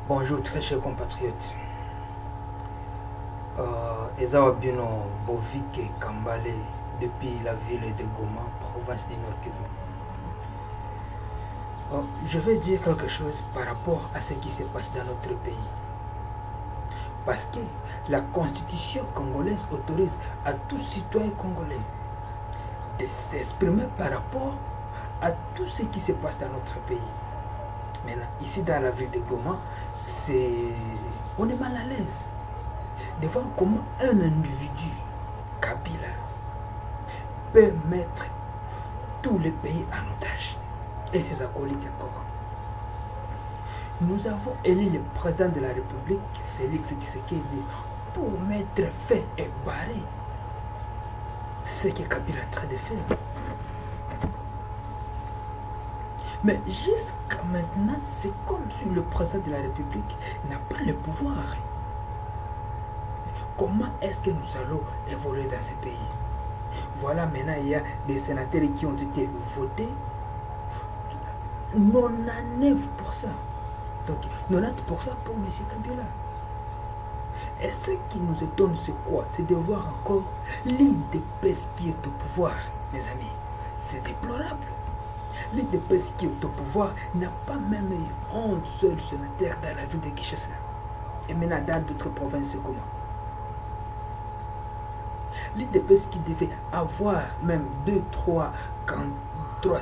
Bonjour très chers compatriotes. Ezawa Bino Bovike Kambale depuis la ville de Goma, province du Nord Kivu. Je vais dire quelque chose par rapport à ce qui se passe dans notre pays. Parce que la constitution congolaise autorise à tout citoyen congolais de s'exprimer par rapport à tout ce qui se passe dans notre pays. Maintenant, ici dans la ville de Goma, on est mal à l'aise de voir comment un individu, Kabila, peut mettre tout le pays en otage. Et ses acolytes encore. Nous avons élu le président de la République, Félix Tshisekedi, pour mettre fin et barrer ce que Kabila est en train de faire. Mais jusqu'à maintenant, c'est comme si le président de la République n'a pas le pouvoir. Comment est-ce que nous allons évoluer dans ce pays? Voilà, maintenant, il y a des sénateurs qui ont été votés. 99%. Donc, 90% pour M. Kabila. Et ce qui nous étonne, c'est quoi? C'est de voir encore l'IDPS qui est au pouvoir, mes amis. C'est déplorable. L'IDPS qui est au pouvoir n'a pas même eu un seul sénateur dans la ville de Kinshasa. Et maintenant, dans d'autres provinces, c'est comment? L'IDPS qui devait avoir même 2, 3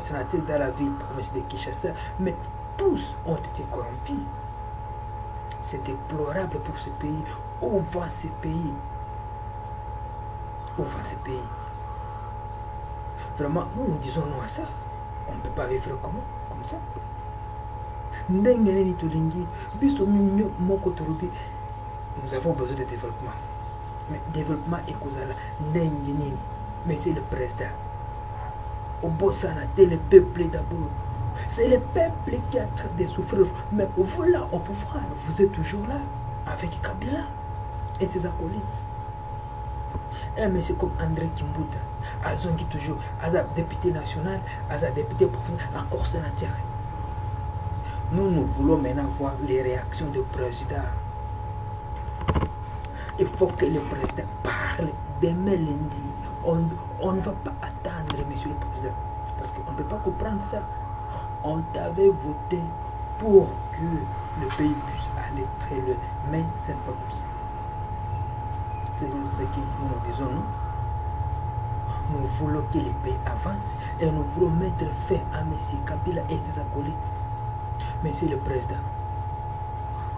sénateurs dans la ville province de Kinshasa, mais tous ont été corrompus. C'est déplorable pour ce pays. Où va ce pays? Où va ce pays? Vraiment, nous disons non à ça. On ne peut pas vivre comme ça. Nous avons besoin de développement. Mais développement est causé là. Monsieur le Président. Au Bossana, c'est le peuple d'abord. C'est le peuple qui est en train de souffrir. Mais vous là, au pouvoir, vous êtes toujours là, avec Kabila et ses acolytes. Un monsieur comme André Kimbuta, Azongi toujours, Aza député national, Aza député professionnel, encore sénateur. Nous voulons maintenant voir les réactions du président. Il faut que le président parle demain lundi. On ne va pas attendre, monsieur le président, parce qu'on ne peut pas comprendre ça. On t'avait voté pour que le pays puisse aller très loin, mais c'est pas comme ça. C'est ce que nous disons, non? Nous voulons que le pays avance et nous voulons mettre fin à M. Kabila et ses acolytes. Monsieur le président,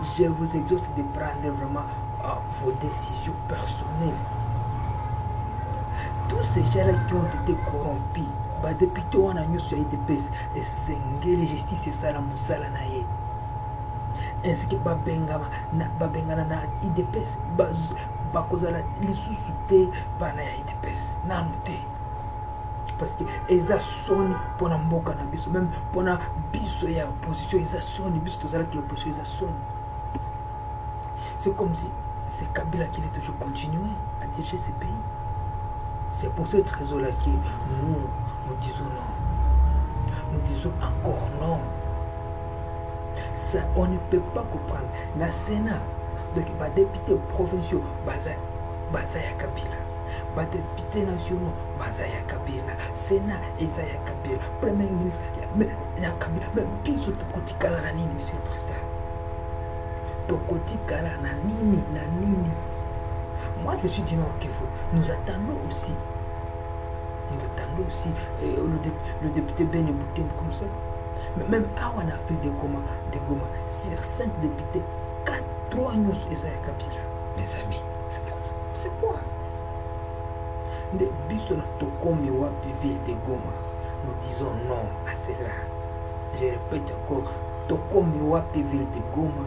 je vous exhorte de prendre vraiment vos décisions personnelles. Tous ces gens-là qui ont été corrompus, depuis que on a eu sur IDPS, et c'est la justice, c'est ça la moussala naïe. Ainsi que Babengana na IDPS, Bakozala, les sous-soutés, Bana IDPS, Nanoté. Parce que ils ont sonné pour la mboka na biso, même pour la biso et opposition, ils ont sonné, biso tous qui opposition, ils ont sonné. C'est comme si c'est Kabila qui devait toujours continuer à diriger ce pays. C'est pour cette raison-là que nous disons non. Nous disons encore non. Ça, on ne peut pas comprendre. Dans le Sénat, donc les députés provinciaux, Bazaya Kabila. Les députés nationaux, Bazaya Kabila. Sénat, Isaya Kabila. Premier ministre, il y a Kabila. Même Piso Tokotikala Nanini, monsieur le président. Tokotikala Nanini. Moi, je suis du Nord Kivu. Nous attendons aussi. Le député Ben Boutem comme ça. Mais même à on a fait des Goma, sur 5 députés, 3 nous Isaya Kabila. Mes amis, c'est quoi? De Bisson Tokomi Wapi ville de Goma, nous disons non à cela. Je répète encore, Tokomi Wapi ville de Goma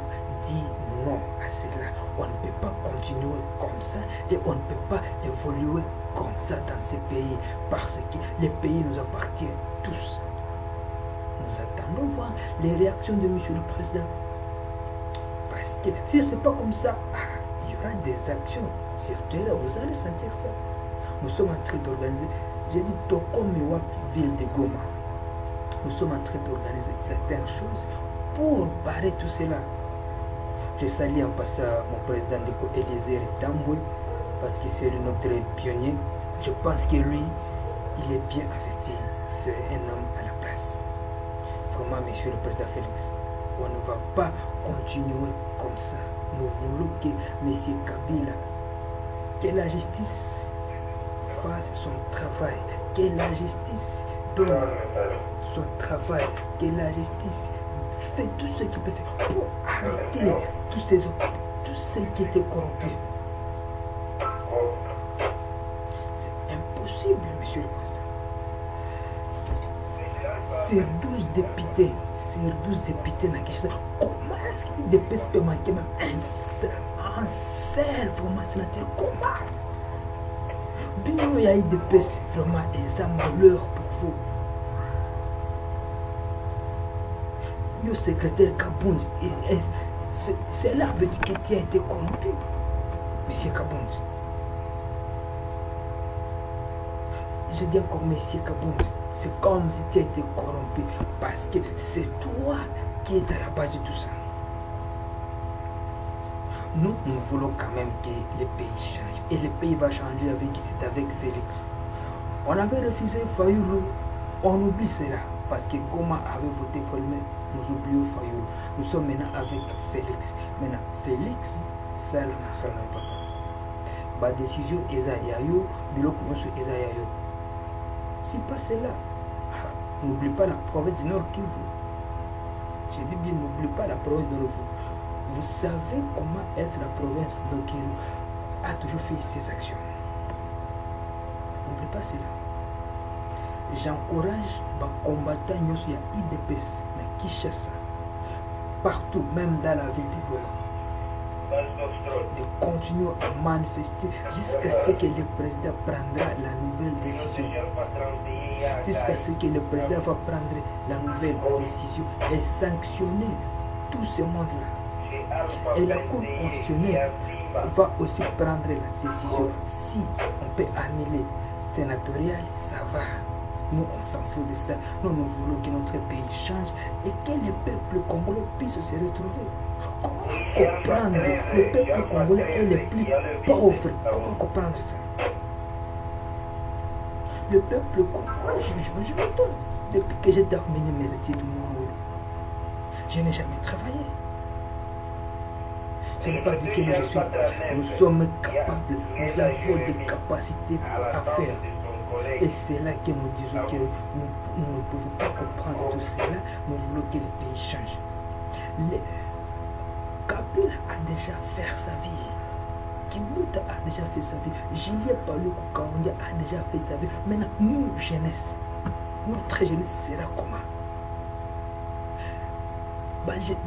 dit non à cela. On ne peut pas continuer comme ça et on ne peut pas évoluer comme ça dans ce pays parce que les pays nous appartiennent tous. Nous attendons voir les réactions de M. le Président. Parce que si ce n'est pas comme ça, il y aura des actions sur terre, vous allez sentir ça. Nous sommes en train d'organiser, j'ai dit Tokomiwa, ville de Goma. Nous sommes en train d'organiser certaines choses pour barrer tout cela. Je salue en passant mon président Ndeko Eliezer Tambwe parce que c'est notre pionnier. Je pense que lui, il est bien averti. C'est un homme à la place. Vraiment, monsieur le président Félix, on ne va pas continuer comme ça. Nous voulons que monsieur Kabila, que la justice fasse son travail, que la justice donne son travail, que la justice fait tout ce qu'il peut faire pour arrêter tout ce qui était corrompu. C'est impossible, monsieur le président. Ces 12 députés, comment est-ce qu'ils dépassent peut manquer même un seul vraiment sénateur? Comment? Bien, il y a eu des péces vraiment des malheurs pour vous. Le secrétaire Kabound, c'est là qui a été corrompu, monsieur Kabound. Je dis encore, monsieur Kabound, c'est comme si tu as été corrompu parce que c'est toi qui es à la base de tout ça. Nous voulons quand même que le pays change. Et le pays va changer avec Félix. On avait refusé Fayoulou, on oublie cela. Parce que comment avait voté Folmé, nous oublions Fayoulou. Nous sommes maintenant avec Félix. Maintenant, Félix, ça n'a pas. La décision est à Yayo, bureau sur Esayayo. Si pas cela, n'oublie pas la province du Nord Kivu. Je dis bien, n'oublie pas la province de Nord Kivu. Vous savez comment est-ce la province de Kivu a toujours fait ses actions. N'oublie pas cela. J'encourage les combattants qui ont IDPS, qui chassent partout, même dans la ville de Goma, de continuer à manifester jusqu'à ce que le président prendra la nouvelle décision. Jusqu'à ce que le président va prendre la nouvelle décision et sanctionner tout ce monde-là. Et la Cour constitutionnelle va aussi prendre la décision. Si on peut annuler sénatorial, ça va. Nous, on s'en fout de ça. Nous voulons que notre pays change et que le peuple congolais puisse se retrouver. Comment comprendre? Le peuple congolais est le plus pauvre. Comment comprendre ça? Le peuple congolais, je m'étonne. Depuis que j'ai terminé mes études, je n'ai jamais travaillé. Ce n'est pas dit que nous sommes capables, nous avons des capacités à faire. Et c'est là que nous disons que nous ne pouvons pas comprendre tout cela. Nous voulons que le pays change. Kabila a déjà fait sa vie. Kibuta a déjà fait sa vie. Julien Paluku Kaondia a déjà fait sa vie. Maintenant, nous, jeunesse, notre jeunesse sera comment?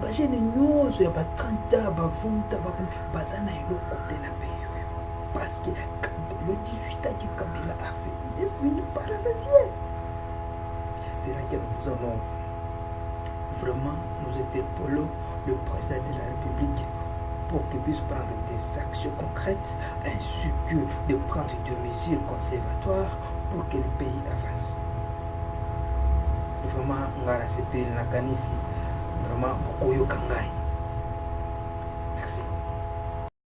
Bajene nyonso ya ba 30 ans, ba 20 ans, bazana elo côté na pays. Parce que le 18 ans que Kabila a fait, il n'est pas rassasié. C'est là que nous disons non. Vraiment, nous interpellons le président de la République pour qu'il puisse prendre des actions concrètes ainsi que de prendre des mesures conservatoires pour que le pays avance. Vraiment, Ngara Sepel Nakanisi, vraiment, Okoyo Kangai.